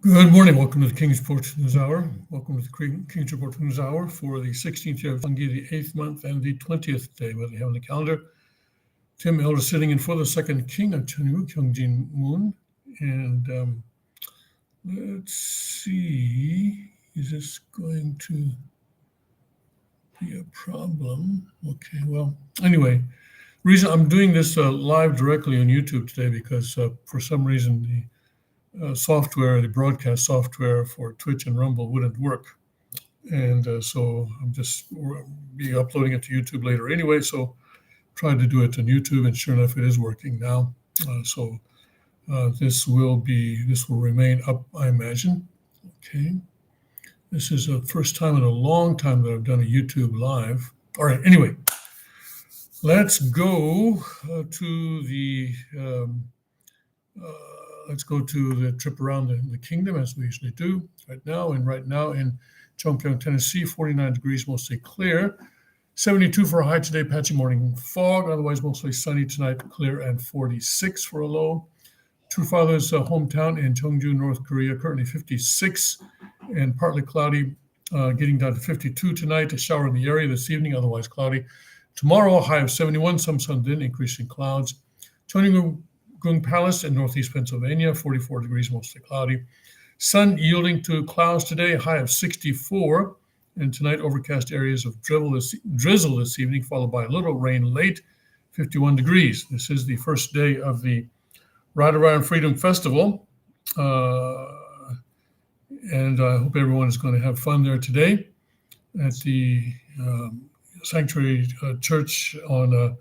Good morning. Welcome to the King's Report News Hour. Welcome to the King's Report News Hour for the 16th day of Fungi, the 8th month, and the 20th day, what they have on the calendar. Tim Elder sitting in for the second king of Chunyu, Kyungjin Moon. And let's see, is this going to be a problem? Okay, well, anyway, the reason I'm doing this live directly on YouTube today because for some reason the broadcast software for Twitch and Rumble wouldn't work. And so I'm just be uploading it to YouTube later anyway. So trying to do it on YouTube, and sure enough, it is working now. This will remain up, I imagine. Okay. This is the first time in a long time that I've done a YouTube live. All right. Anyway, let's go to the trip around the kingdom as we usually do right now. And right now in Chongpyeong, Tennessee, 49 degrees, mostly clear. 72 for a high today, patchy morning fog, otherwise mostly sunny tonight, clear, and 46 for a low. True Father's hometown in Cheongju, North Korea, currently 56 and partly cloudy, getting down to 52 tonight. A shower in the area this evening, otherwise cloudy. Tomorrow, a high of 71, some sun, then increasing clouds. Cheonggung Palace in northeast Pennsylvania, 44 degrees, mostly cloudy. Sun yielding to clouds today, high of 64. And tonight, overcast areas of drizzle this evening, followed by a little rain late, 51 degrees. This is the first day of the Ride Around Freedom Festival. And I hope everyone is going to have fun there today at the Sanctuary Church on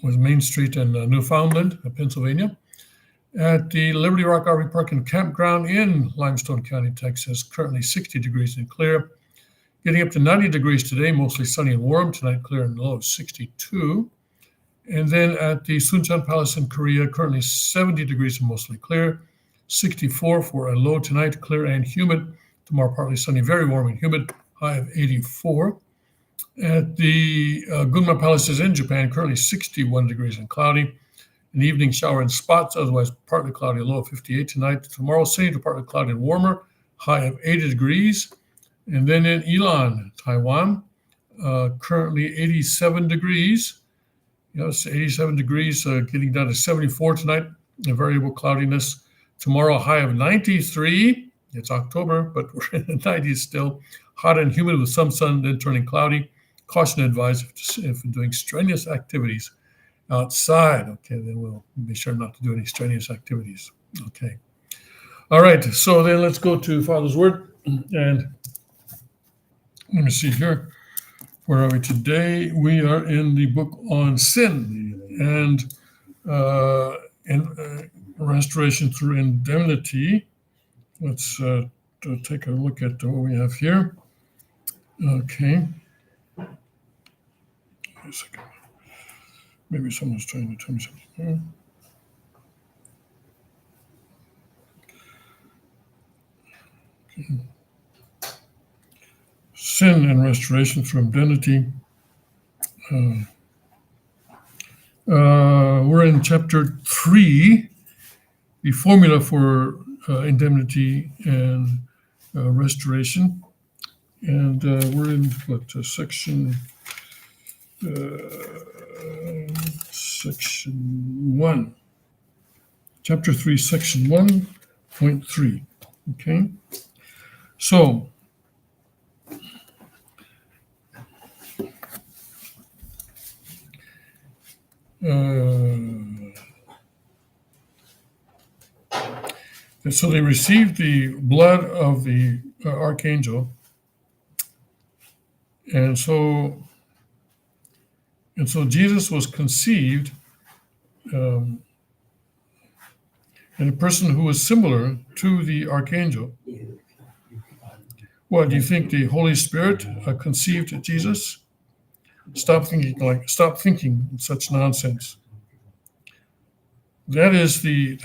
Main Street in Newfoundland, Pennsylvania. At the Liberty Rock RV Park and Campground in Limestone County, Texas, currently 60 degrees and clear. Getting up to 90 degrees today, mostly sunny and warm. Tonight, clear and low of 62. And then at the Suncheon Palace in Korea, currently 70 degrees and mostly clear. 64 for a low tonight, clear and humid. Tomorrow, partly sunny, very warm and humid, high of 84. At the Gunma Palaces in Japan, currently 61 degrees and cloudy. An evening shower in spots, otherwise partly cloudy, low of 58 tonight. Tomorrow, sunny to partly cloudy and warmer, high of 80 degrees. And then in Ilan, Taiwan, currently 87 degrees. Yes, 87 degrees, getting down to 74 tonight. A variable cloudiness. Tomorrow, high of 93. It's October, but we're in the 90s still. Hot and humid with some sun, then turning cloudy. Caution advised if doing strenuous activities outside. Okay, then we'll be sure not to do any strenuous activities. Okay. All right, so then let's go to Father's Word. And let me see here. Where are we today? We are in the book on sin and restoration through indemnity. Let's take a look at what we have here. Okay. Wait a second. Maybe someone's trying to tell me something here. Okay. Sin and restoration through indemnity. We're in chapter 3, the formula for indemnity and restoration. And we're in section 1. Chapter 3, section 1.3. Okay. So, so they received the blood of the archangel, and so Jesus was conceived in a person who was similar to the archangel. What do you think? The Holy Spirit conceived Jesus? Stop thinking such nonsense. That is the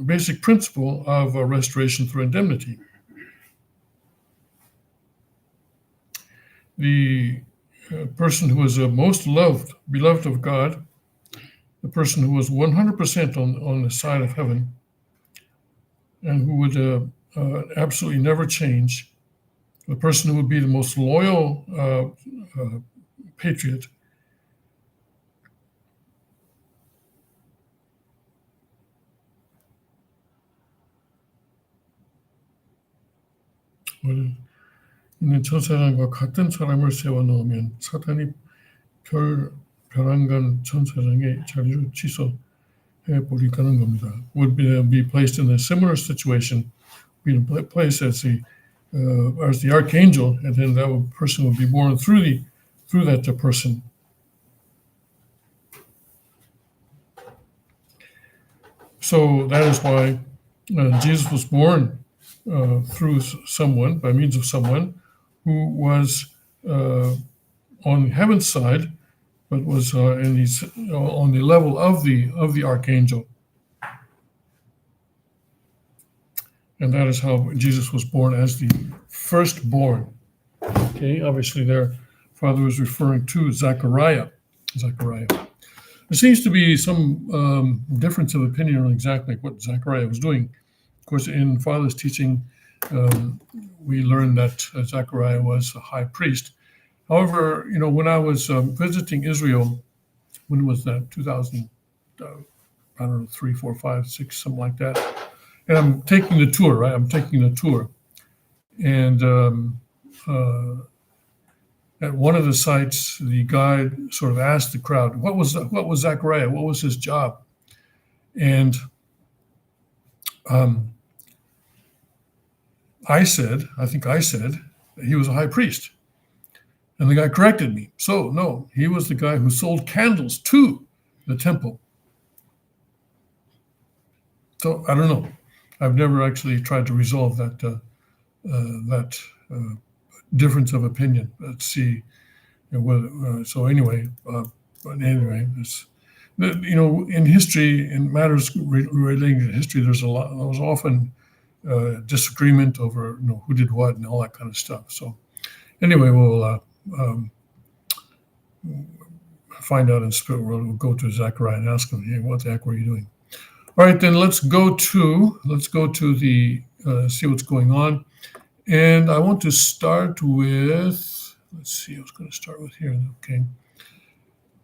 basic principle of restoration through indemnity. The person who was most beloved of God, the person who was 100% on the side of heaven, and who would absolutely never change, the person who would be the most loyal patriot, 있는 천사장과 같은 사람을 세워놓으면 사탄이 별안간 천사장의 자리를 취소해버리는 겁니다. Would be placed in a similar situation, be placed as the archangel, and then that person would be born through that person. So that is why Jesus was born through someone, by means of someone who was on heaven's side, but was on the level of the archangel. And that is how Jesus was born, as the firstborn. Okay, obviously their father was referring to Zechariah. There seems to be some difference of opinion on exactly what Zechariah was doing. Of course, in Father's teaching, we learned that Zechariah was a high priest. However, when I was visiting Israel, when was that? 2000, I don't know, 3, 4, 5, 6, something like that. And I'm taking the tour, right? And at one of the sites, the guide sort of asked the crowd, what was Zechariah? What was his job? And I think I said that he was a high priest. And the guy corrected me. So, no, he was the guy who sold candles to the temple. So, I don't know. I've never actually tried to resolve that difference of opinion. Let's see whether. So anyway, it's, in history, in matters relating to history, there's often disagreement over who did what and all that kind of stuff. So anyway, we'll find out in spirit world. We'll go to Zechariah and ask him, hey, what the heck were you doing? All right, then let's go to the see what's going on. And I want to start with, let's see, I was going to start with here. Okay.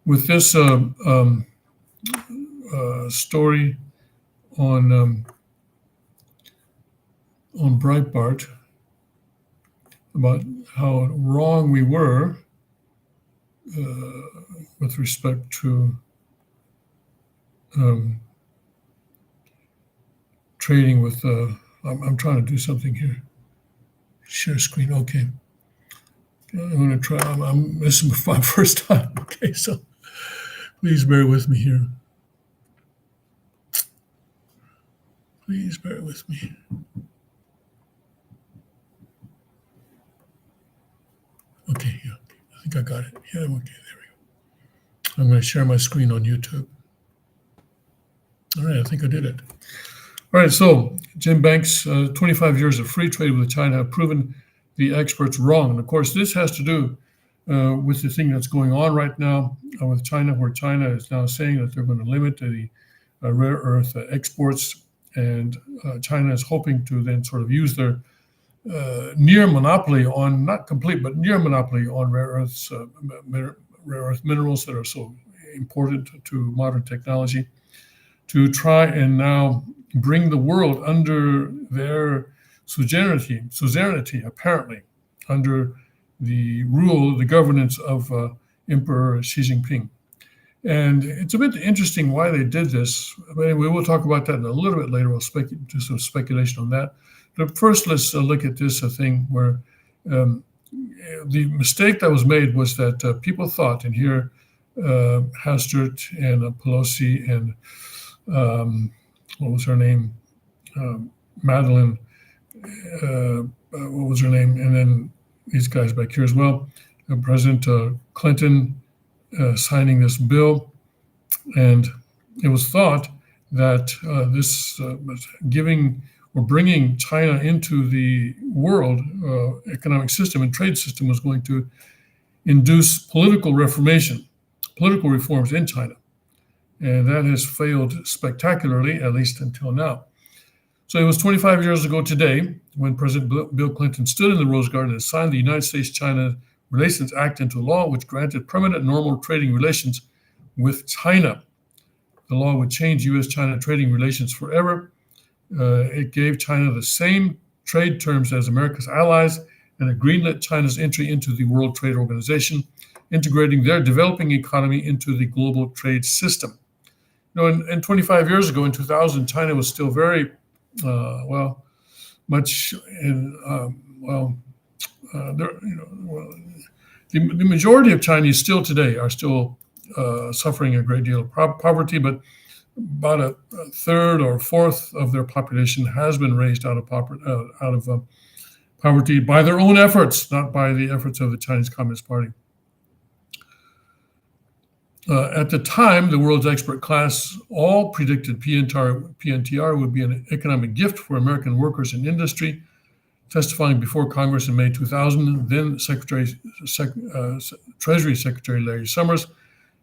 With this story on Breitbart about how wrong we were with respect to trading with, I'm trying to do something here. Share screen, okay. I'm going to try, this is my first time, okay, so please bear with me here. Please bear with me. Okay, yeah, I think I got it. Yeah, okay, there we go. I'm going to share my screen on YouTube. All right, I think I did it. All right, so Jim Banks, 25 years of free trade with China have proven the experts wrong. And of course, this has to do with the thing that's going on right now with China, where China is now saying that they're going to limit the rare earth exports. And China is hoping to then sort of use their near monopoly on, not complete, but near monopoly on rare earth minerals that are so important to modern technology, to try and now bring the world under their suzerainty, apparently, under the rule, the governance of Emperor Xi Jinping. And it's a bit interesting why they did this. But anyway, we'll talk about that a little bit later. We'll do some speculation on that. But first, let's look at this thing where the mistake that was made was that people thought, and here Hastert and Pelosi and what was her name? Madeline, what was her name? And then these guys back here as well. President Clinton signing this bill. And it was thought that this was bringing China into the world economic system and trade system was going to induce political reforms in China. And that has failed spectacularly, at least until now. So it was 25 years ago today when President Bill Clinton stood in the Rose Garden and signed the United States-China Relations Act into law, which granted permanent normal trading relations with China. The law would change U.S.-China trading relations forever. It gave China the same trade terms as America's allies, and it greenlit China's entry into the World Trade Organization, integrating their developing economy into the global trade system. And 25 years ago, in 2000, China was still very, much in, the majority of Chinese still today are still suffering a great deal of poverty, but about a third or fourth of their population has been raised out of poverty by their own efforts, not by the efforts of the Chinese Communist Party. At the time, the world's expert class all predicted PNTR would be an economic gift for American workers and industry. Testifying before Congress in May 2000, then Treasury Secretary Larry Summers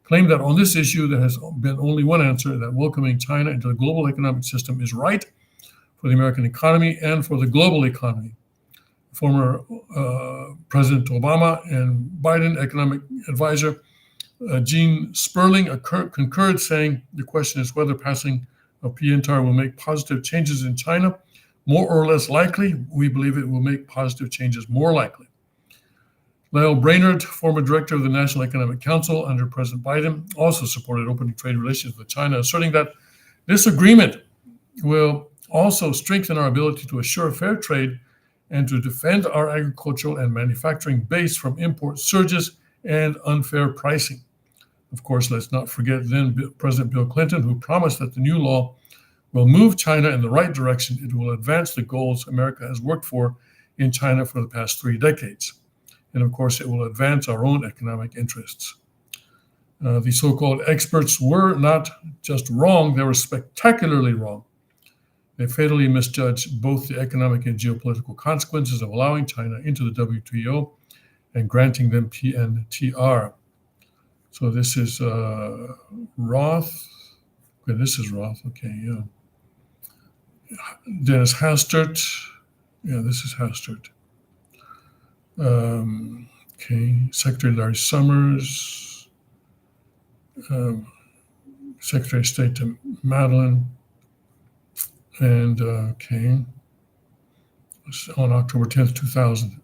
claimed that on this issue, there has been only one answer, that welcoming China into the global economic system is right for the American economy and for the global economy. Former President Obama and Biden economic advisor Gene Sperling concurred, saying the question is whether passing of PNTR will make positive changes in China more or less likely. We believe it will make positive changes more likely. Lael Brainerd, former director of the National Economic Council under President Biden, also supported opening trade relations with China, asserting that this agreement will also strengthen our ability to assure fair trade and to defend our agricultural and manufacturing base from import surges and unfair pricing. Of course, let's not forget then President Bill Clinton, who promised that the new law will move China in the right direction. It will advance the goals America has worked for in China for the past 3 decades. And of course, it will advance our own economic interests. The so-called experts were not just wrong, they were spectacularly wrong. They fatally misjudged both the economic and geopolitical consequences of allowing China into the WTO and granting them PNTR. So this is Roth. Okay, this is Roth. Okay, yeah. Dennis Hastert. Yeah, this is Hastert. Okay, Secretary Larry Summers. Secretary of State to Madeline. And okay, on October 10th, 2000.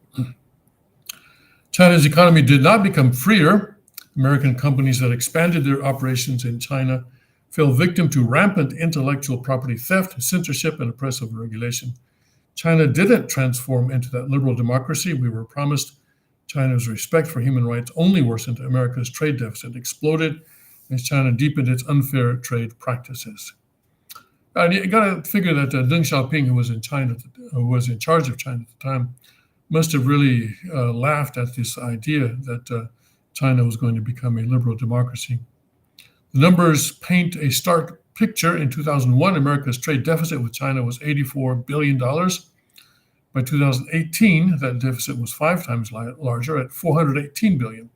China's economy did not become freer. American companies that expanded their operations in China fell victim to rampant intellectual property theft, censorship, and oppressive regulation. China didn't transform into that liberal democracy we were promised. China's respect for human rights only worsened. America's trade deficit exploded as China deepened its unfair trade practices. And you got to figure that Deng Xiaoping, who was in charge of China at the time, must have really laughed at this idea that China was going to become a liberal democracy. The numbers paint a stark picture. In 2001, America's trade deficit with China was $84 billion. By 2018, that deficit was 5 times larger at $418 billion.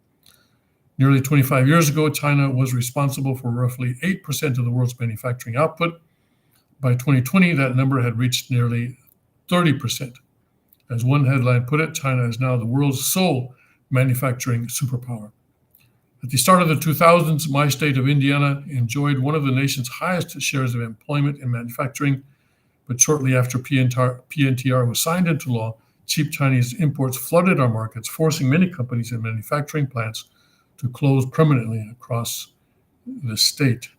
Nearly 25 years ago, China was responsible for roughly 8% of the world's manufacturing output. By 2020, that number had reached nearly 30%. As one headline put it, China is now the world's sole manufacturing superpower. At the start of the 2000s, my state of Indiana enjoyed one of the nation's highest shares of employment in manufacturing, but shortly after PNTR was signed into law, cheap Chinese imports flooded our markets, forcing many companies and manufacturing plants to close permanently across the state.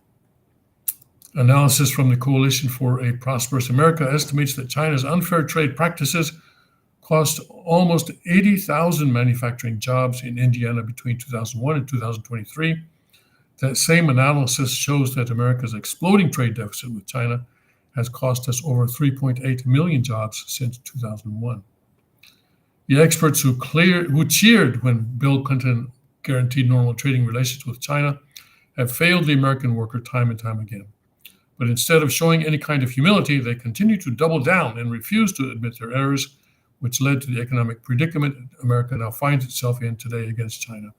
Analysis from the Coalition for a Prosperous America estimates that China's unfair trade practices cost almost 80,000 manufacturing jobs in Indiana between 2001 and 2023. That same analysis shows that America's exploding trade deficit with China has cost us over 3.8 million jobs since 2001. The experts who cheered when Bill Clinton guaranteed normal trading relations with China have failed the American worker time and time again. But instead of showing any kind of humility, they continue to double down and refuse to admit their errors, which led to the economic predicament America now finds itself in today against China.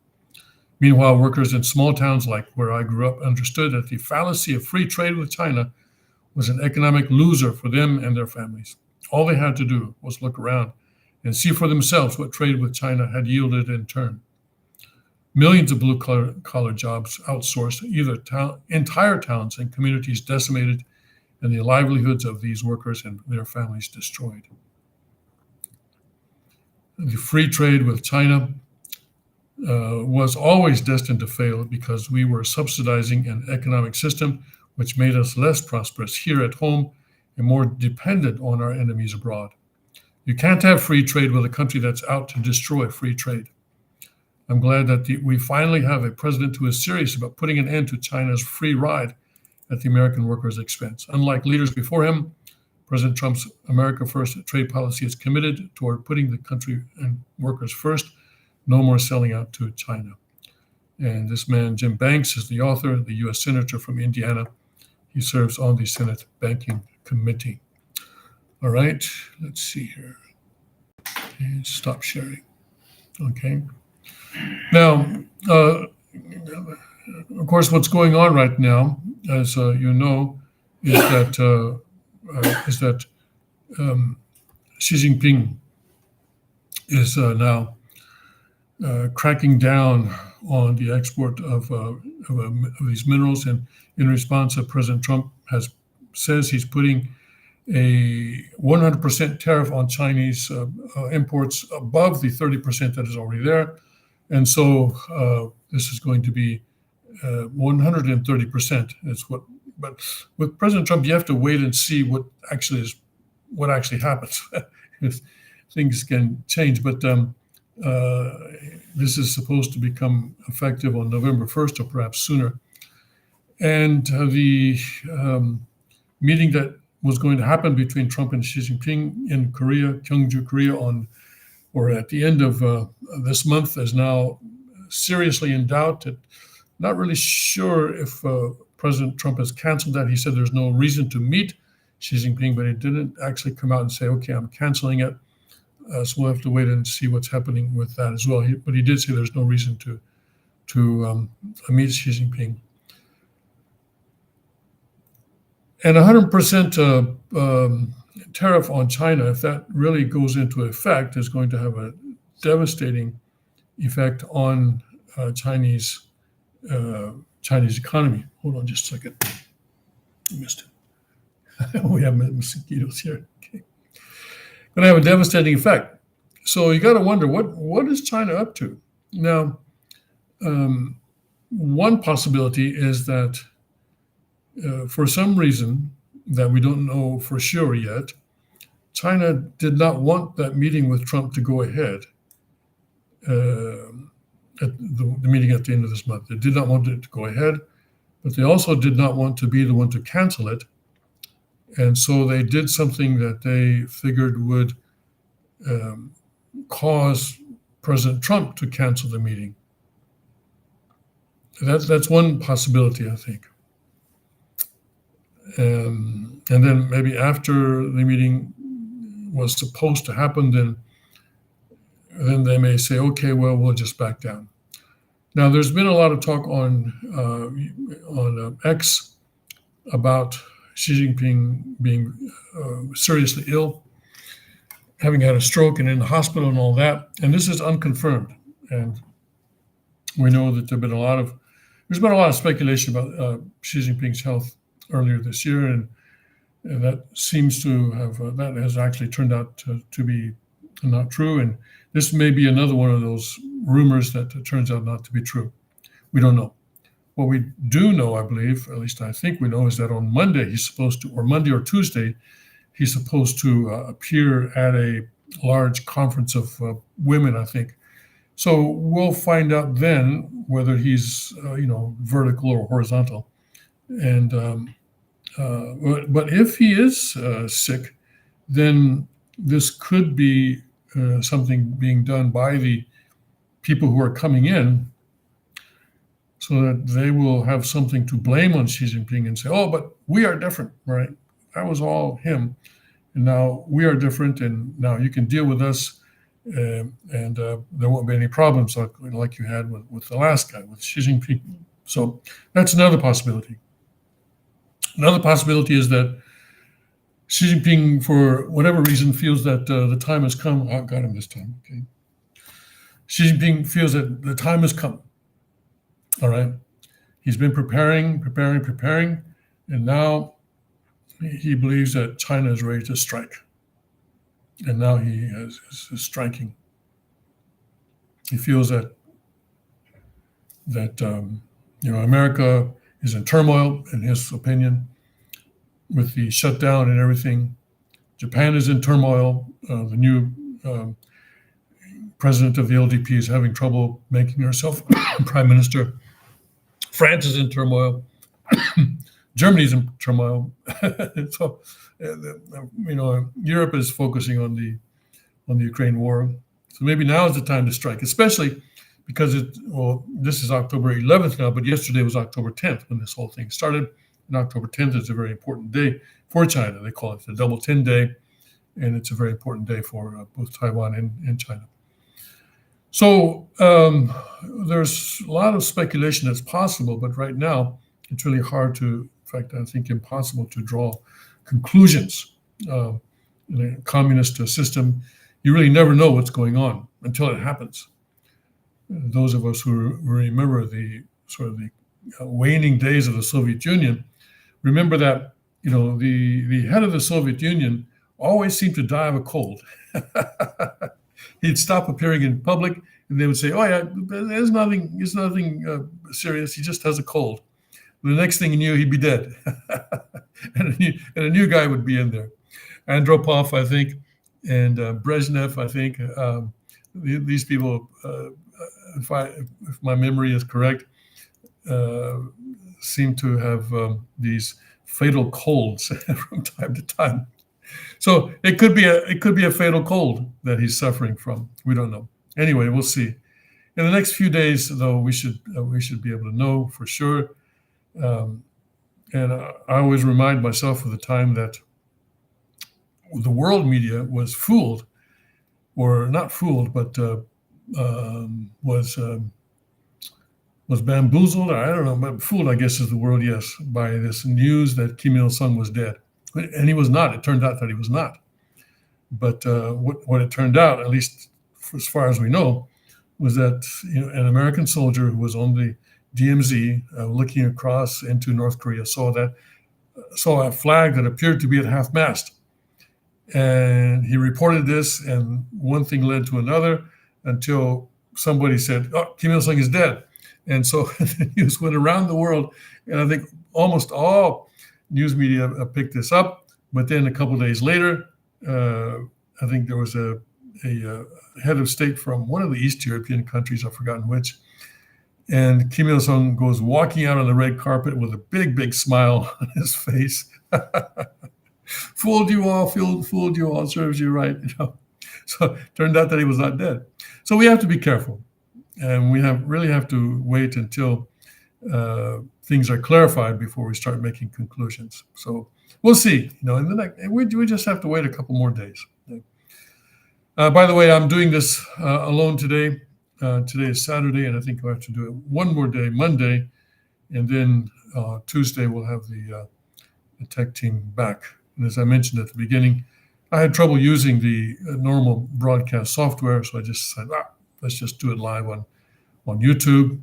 Meanwhile, workers in small towns like where I grew up understood that the fallacy of free trade with China was an economic loser for them and their families. All they had to do was look around and see for themselves what trade with China had yielded in turn. Millions of blue-collar jobs outsourced, either entire towns and communities decimated, and the livelihoods of these workers and their families destroyed. The free trade with China was always destined to fail because we were subsidizing an economic system which made us less prosperous here at home and more dependent on our enemies abroad. You can't have free trade with a country that's out to destroy free trade. I'm glad that we finally have a president who is serious about putting an end to China's free ride at the American workers' expense. Unlike leaders before him, President Trump's America First trade policy is committed toward putting the country and workers first. No more selling out to China. And this man, Jim Banks, is the author, the U.S. Senator from Indiana. He serves on the Senate Banking Committee. All right, let's see here. Okay, stop sharing. Okay. Now, of course, what's going on right now, as you know, is that Xi Jinping is now cracking down on the export of these minerals, and in response, President Trump says he's putting a 100% tariff on Chinese imports above the 30% that is already there, and so this is going to be 130%. That's what. But with President Trump, you have to wait and see what actually happens. Things can change, but this is supposed to become effective on November 1st or perhaps sooner. And the meeting that was going to happen between Trump and Xi Jinping in Korea, Gyeongju, Korea, at the end of this month is now seriously in doubt. Not really sure if President Trump has canceled that. He said there's no reason to meet Xi Jinping, but he didn't actually come out and say, okay, I'm canceling it. So we'll have to wait and see what's happening with that as well. But he did say there's no reason to meet Xi Jinping. And 100% tariff on China, if that really goes into effect, is going to have a devastating effect on Chinese economy. Hold on just a second. I missed it. We have mosquitoes here. Okay. Going to have a devastating effect. So you got to wonder, what is China up to? Now, one possibility is that for some reason that we don't know for sure yet, China did not want that meeting with Trump to go ahead. At the meeting at the end of this month. They did not want it to go ahead, but they also did not want to be the one to cancel it. And so they did something that they figured would cause President Trump to cancel the meeting. That's one possibility, I think. And then maybe after the meeting was supposed to happen, then they may say, okay, well, we'll just back down. Now, there's been a lot of talk on X about Xi Jinping being seriously ill, having had a stroke and in the hospital and all that. And this is unconfirmed. And we know that there's been a lot of speculation about Xi Jinping's health earlier this year, and that seems to have that has actually turned out to be not true. And this may be another one of those rumors that turns out not to be true. We don't know. What we do know, I believe, at least I think we know, is that on Monday he's supposed to, or Monday or Tuesday, he's supposed to appear at a large conference of women, I think. So we'll find out then whether he's, vertical or horizontal. And but if he is sick, then this could be something being done by the people who are coming in, so that they will have something to blame on Xi Jinping and say, oh, but we are different, right? That was all him. And now we are different, and now you can deal with us, and there won't be any problems like you had with the last guy, with Xi Jinping. So that's another possibility. Another possibility is that Xi Jinping, for whatever reason, feels that the time has come. I got him this time. Okay. Xi Jinping feels that the time has come. All right. He's been preparing, and now he believes that China is ready to strike. And now he is striking. He feels that America is in turmoil, in his opinion, with the shutdown and everything. Japan is in turmoil. The new president of the LDP is having trouble making herself prime minister. France is in turmoil. Germany's in turmoil. So, Europe is focusing on the Ukraine war. So maybe now is the time to strike, especially because this is October 11th now, but yesterday was October 10th when this whole thing started. And October 10th is a very important day for China. They call it the Double 10 Day, and it's a very important day for both Taiwan and China. So there's a lot of speculation that's possible, but right now it's really hard to, in fact, I think impossible to draw conclusions. In a communist system, you really never know what's going on until it happens. Those of us who remember the sort of the waning days of the Soviet Union, remember that the head of the Soviet Union always seemed to die of a cold. He'd stop appearing in public, and they would say, "Oh yeah, there's nothing serious. He just has a cold." And the next thing you knew, he'd be dead, and a new guy would be in there. Andropov, I think, and Brezhnev, I think. These people, if my memory is correct, seem to have these fatal colds from time to time. So it could be a fatal cold that he's suffering from. We don't know. Anyway, we'll see. In the next few days, though, we should be able to know for sure. And I always remind myself of the time that the world media was fooled, or not fooled, but was bamboozled. Or I don't know, but fooled, I guess, is the word. Yes, by this news that Kim Il-sung was dead. And he was not. It turned out that he was not. But what it turned out, at least as far as we know, was that an American soldier who was on the DMZ looking across into North Korea saw a flag that appeared to be at half-mast. And he reported this, and one thing led to another until somebody said, "Oh, Kim Il-sung is dead." And so the news went around the world, and I think almost all news media picked this up. But then a couple of days later, I think there was a head of state from one of the East European countries, I've forgotten which, and Kim Il-sung goes walking out on the red carpet with a big, big smile on his face. Fooled you all, serves you right. So it turned out that he was not dead. So we have to be careful, and we really have to wait until things are clarified before we start making conclusions. So we'll see. We just have to wait a couple more days. By the way, I'm doing this alone today. Today is Saturday, and I think I'll have to do it one more day, Monday, and then Tuesday we'll have the tech team back. And as I mentioned at the beginning, I had trouble using the normal broadcast software, so I just said, let's just do it live on YouTube,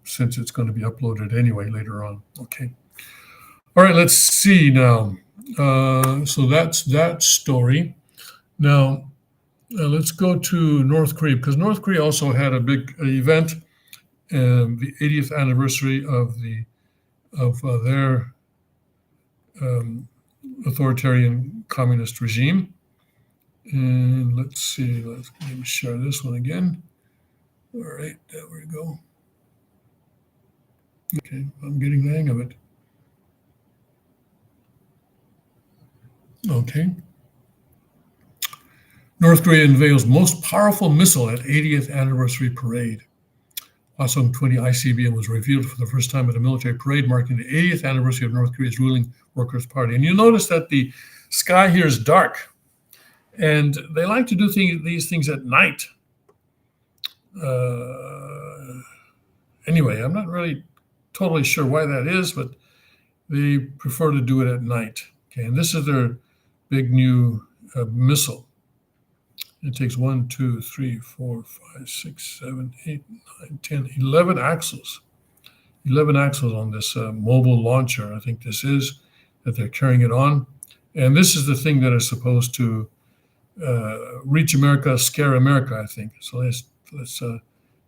since it's going to be uploaded anyway later on. Okay. All right, let's see now. So that's that story. Now, let's go to North Korea, because North Korea also had a big event, the 80th anniversary of their authoritarian communist regime. And let's see, let me share this one again. All right, there we go. Okay, I'm getting the hang of it. Okay. North Korea unveils most powerful missile at 80th anniversary parade. Hwasong-20 ICBM was revealed for the first time at a military parade marking the 80th anniversary of North Korea's ruling Workers' Party. And you'll notice that the sky here is dark, and they like to do these things at night. Anyway, I'm not really totally sure why that is, but they prefer to do it at night. Okay, and this is their big new missile. It takes 1, 2, 3, 4, 5, 6, 7, 8, 9, 10, 11 axles. 11 axles on this mobile launcher, I think this is, that they're carrying it on. And this is the thing that is supposed to reach America, scare America, I think. So let's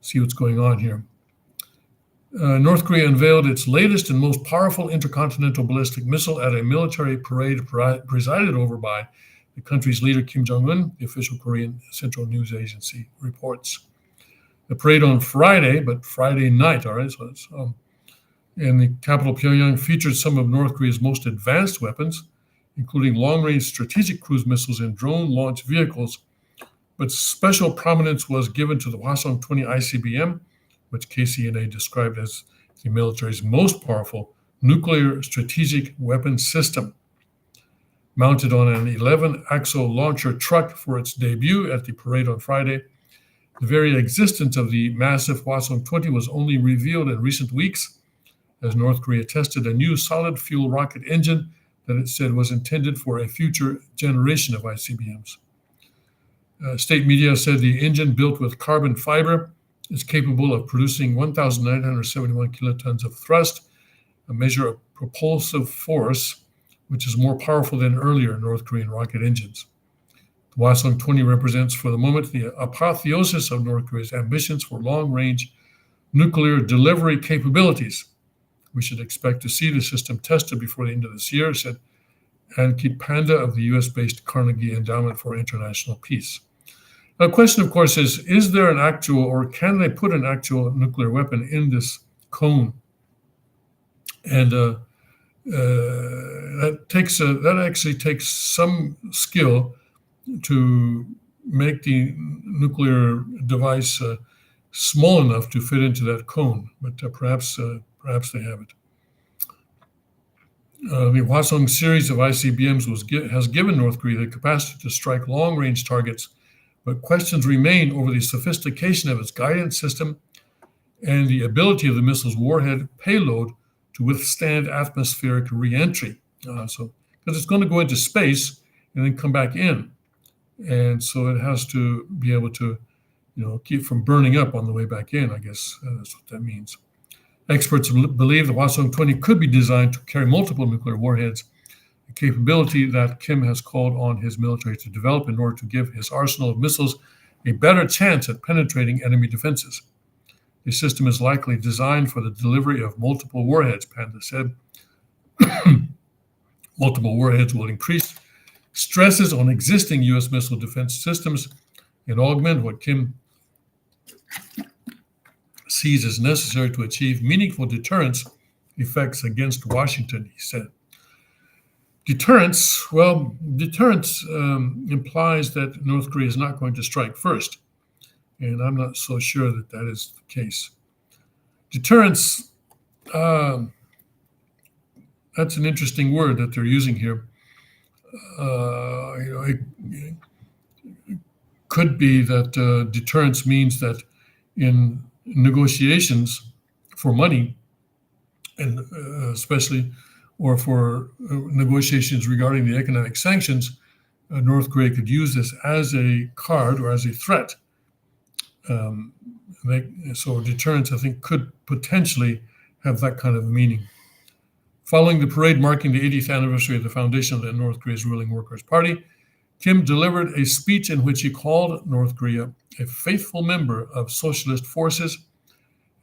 see what's going on here. North Korea unveiled its latest and most powerful intercontinental ballistic missile at a military parade presided over by the country's leader, Kim Jong-un, the official Korean Central News Agency reports. The parade on Friday, but Friday night, all right, so it's in the capital Pyongyang, featured some of North Korea's most advanced weapons, including long-range strategic cruise missiles and drone-launched vehicles. But special prominence was given to the Hwasong-20 ICBM, which KCNA described as the military's most powerful nuclear strategic weapon system. Mounted on an 11-axle launcher truck for its debut at the parade on Friday, the very existence of the massive Hwasong-20 was only revealed in recent weeks, as North Korea tested a new solid-fuel rocket engine that it said was intended for a future generation of ICBMs. State media said the engine, built with carbon fiber, is capable of producing 1,971 kilotons of thrust, a measure of propulsive force, which is more powerful than earlier North Korean rocket engines. The Hwasong-20 represents, for the moment, the apotheosis of North Korea's ambitions for long-range nuclear delivery capabilities. We should expect to see the system tested before the end of this year, said Ankit Panda of the US-based Carnegie Endowment for International Peace. Now, the question, of course, is there an actual, or can they put an actual nuclear weapon in this cone? And that actually takes some skill to make the nuclear device small enough to fit into that cone, but perhaps they have it. The Hwasong series of ICBMs has given North Korea the capacity to strike long-range targets, but questions remain over the sophistication of its guidance system and the ability of the missile's warhead payload to withstand atmospheric re-entry. Because it's going to go into space and then come back in. And so it has to be able to, keep from burning up on the way back in, I guess that's what that means. Experts believe the Hwasong-20 could be designed to carry multiple nuclear warheads, a capability that Kim has called on his military to develop in order to give his arsenal of missiles a better chance at penetrating enemy defenses. The system is likely designed for the delivery of multiple warheads, Panda said. Multiple warheads will increase stresses on existing U.S. missile defense systems and augment what Kim sees as necessary to achieve meaningful deterrence effects against Washington, he said. Deterrence implies that North Korea is not going to strike first, and I'm not so sure that that is the case. Deterrence, that's an interesting word that they're using here. It could be that deterrence means that in negotiations for money, and especially, or for negotiations regarding the economic sanctions, North Korea could use this as a card or as a threat. So deterrence, I think, could potentially have that kind of meaning. Following the parade marking the 80th anniversary of the foundation of the North Korea's ruling Workers' Party, Kim delivered a speech in which he called North Korea a faithful member of socialist forces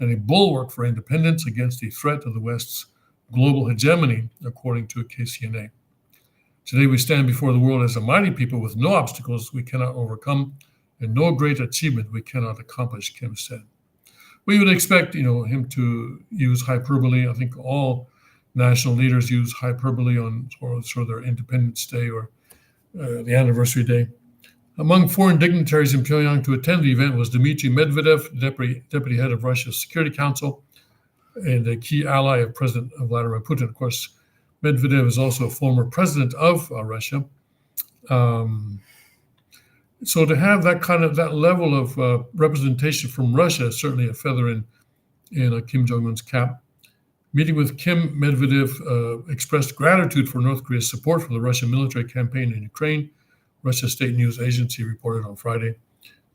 and a bulwark for independence against the threat of the West's global hegemony, according to KCNA. Today we stand before the world as a mighty people with no obstacles we cannot overcome and no great achievement we cannot accomplish, Kim said. We would expect, him to use hyperbole. I think all national leaders use hyperbole on their Independence Day or the anniversary day. Among foreign dignitaries in Pyongyang to attend the event was Dmitry Medvedev, deputy head of Russia's Security Council, and a key ally of President Vladimir Putin. Of course, Medvedev is also a former president of Russia. So to have that level of representation from Russia is certainly a feather in Kim Jong-un's cap. Meeting with Kim, Medvedev expressed gratitude for North Korea's support for the Russian military campaign in Ukraine, Russia's state news agency reported on Friday.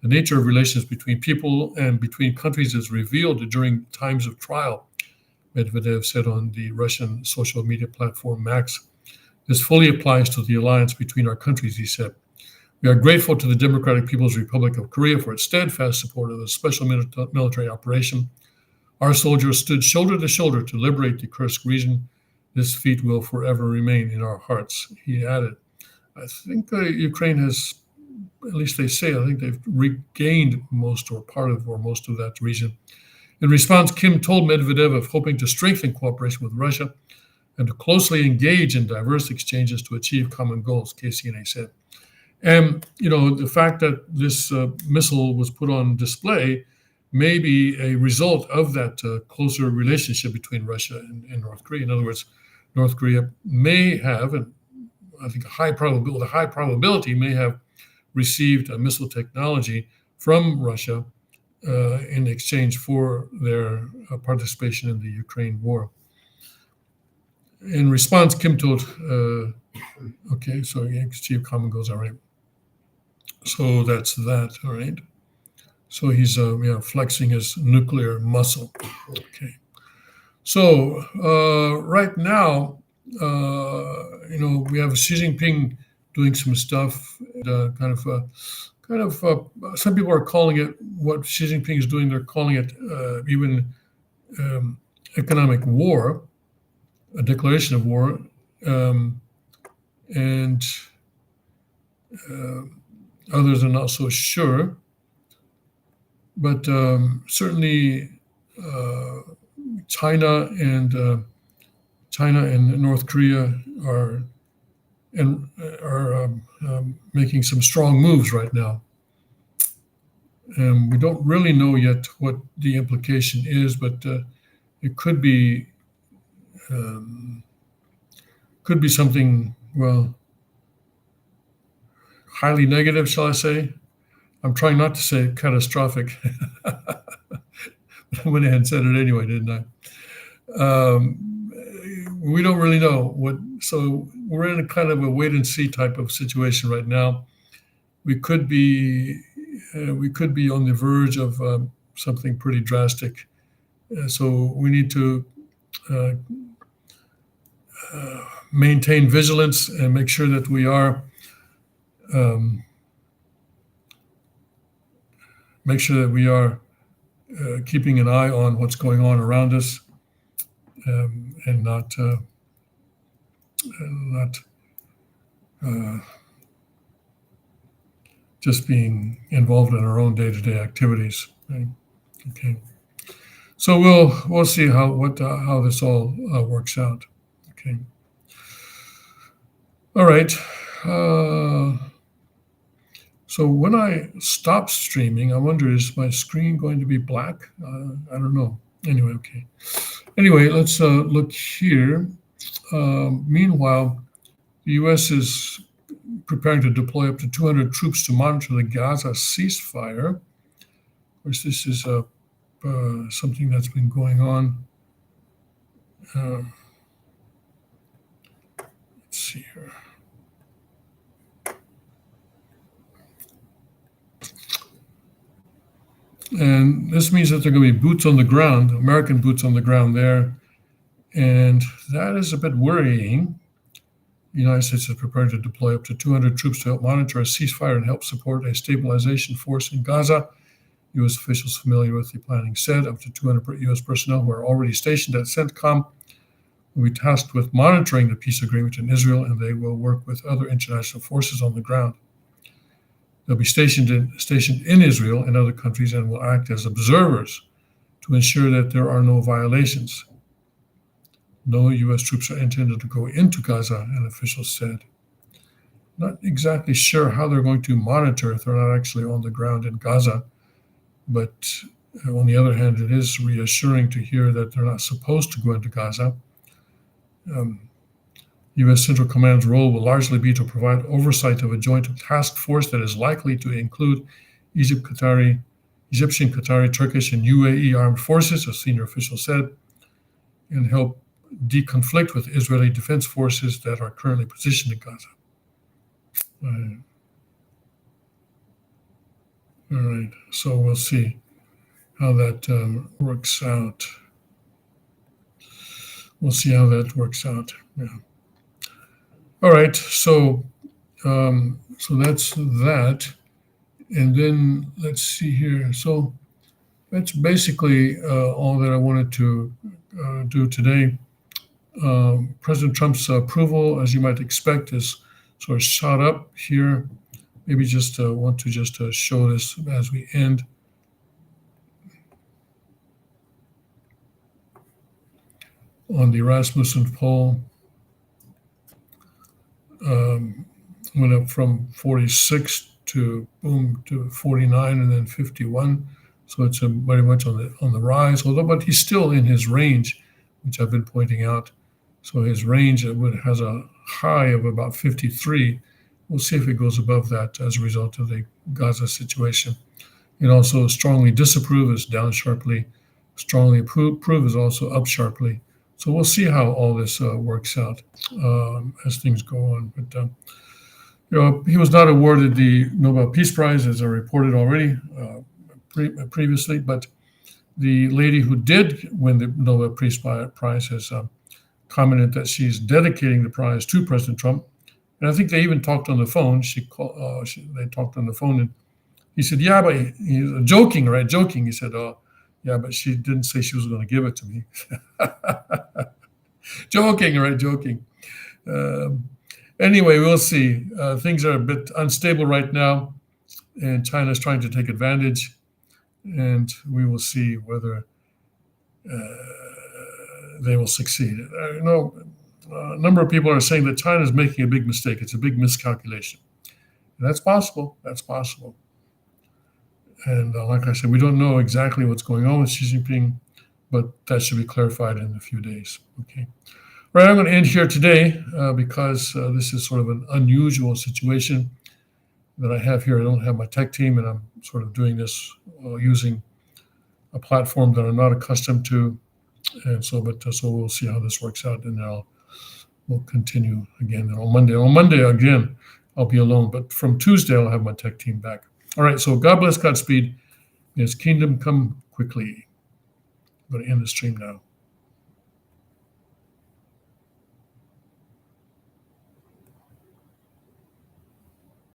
The nature of relations between people and between countries is revealed during times of trial, Medvedev said on the Russian social media platform Max. This fully applies to the alliance between our countries, he said. We are grateful to the Democratic People's Republic of Korea for its steadfast support of the special military operation. Our soldiers stood shoulder to shoulder to liberate the Kursk region. This feat will forever remain in our hearts, he added. I think Ukraine has, at least they say, I think they've regained most or part of or most of that region. In response, Kim told Medvedev of hoping to strengthen cooperation with Russia and to closely engage in diverse exchanges to achieve common goals, KCNA said. And, the fact that this missile was put on display may be a result of that closer relationship between Russia and North Korea. In other words, North Korea may have, and I think a high probability may have received a missile technology from Russia in exchange for their participation in the Ukraine war. In response, Kim told, okay, so achieve common goals, all right. So that's that, all right. So he's flexing his nuclear muscle. Okay. So right now, we have Xi Jinping doing some stuff. Some people are calling it what Xi Jinping is doing. They're calling it even economic war, a declaration of war, and others are not so sure. But certainly, China and North Korea are making some strong moves right now. And we don't really know yet what the implication is, but it could be something, well, highly negative, shall I say? I'm trying not to say catastrophic. I went ahead and said it anyway, didn't I? We don't really know so we're in a kind of a wait and see type of situation right now. We could be on the verge of something pretty drastic. So we need to maintain vigilance and make sure that we are keeping an eye on what's going on around us, and not just being involved in our own day-to-day activities. Right? Okay, so we'll see how this all works out. Okay, all right. So when I stop streaming, I wonder, is my screen going to be black? I don't know. Anyway, okay. Anyway, let's look here. Meanwhile, the U.S. is preparing to deploy up to 200 troops to monitor the Gaza ceasefire. Of course, this is something that's been going on. Let's see here. And this means that there are going to be boots on the ground, American boots on the ground there. And that is a bit worrying. The United States is preparing to deploy up to 200 troops to help monitor a ceasefire and help support a stabilization force in Gaza. U.S. officials familiar with the planning said up to 200 U.S. personnel who are already stationed at CENTCOM will be tasked with monitoring the peace agreement in Israel, and they will work with other international forces on the ground. They'll be stationed in Israel and other countries and will act as observers to ensure that there are no violations. No U.S. troops are intended to go into Gaza, an official said. Not exactly sure how they're going to monitor if they're not actually on the ground in Gaza, but on the other hand, it is reassuring to hear that they're not supposed to go into Gaza. U.S. Central Command's role will largely be to provide oversight of a joint task force that is likely to include Egyptian, Qatari, Turkish, and UAE armed forces, a senior official said. and help deconflict with Israeli defense forces that are currently positioned in Gaza. All right, so we'll see how that works out. We'll see how that works out. Yeah. All right, so that's that, and then let's see here. So that's basically all that I wanted to do today. President Trump's approval, as you might expect, is sort of shot up here. Maybe just want to just show this as we end. On the Rasmussen poll, went up from 46 to 49 and then 51. So it's very much on the rise, but he's still in his range, which I've been pointing out. So his range has a high of about 53. We'll see if it goes above that as a result of the Gaza situation. And also strongly disapprove is down sharply. Strongly approve is also up sharply. So we'll see how all this works out as things go on. But he was not awarded the Nobel Peace Prize, as I reported already previously. But the lady who did win the Nobel Peace Prize has commented that she's dedicating the prize to President Trump. And I think they even talked on the phone. They talked on the phone, and he said, "Yeah, but he's joking, right? Joking." He said, "Oh, yeah, but she didn't say she was going to give it to me." Joking, right? Joking. Anyway, we'll see. Things are a bit unstable right now, and China's trying to take advantage, and we will see whether they will succeed. A number of people are saying that China is making a big mistake. It's a big miscalculation. And that's possible. That's possible. And like I said, we don't know exactly what's going on with Xi Jinping, but that should be clarified in a few days. Okay. Right, I'm going to end here today because this is sort of an unusual situation that I have here. I don't have my tech team, and I'm sort of doing this using a platform that I'm not accustomed to. And so we'll see how this works out, and we'll continue again on Monday. On Monday, again, I'll be alone, but from Tuesday, I'll have my tech team back. All right, so God bless, Godspeed. May His kingdom come quickly. I'm going to end the stream now.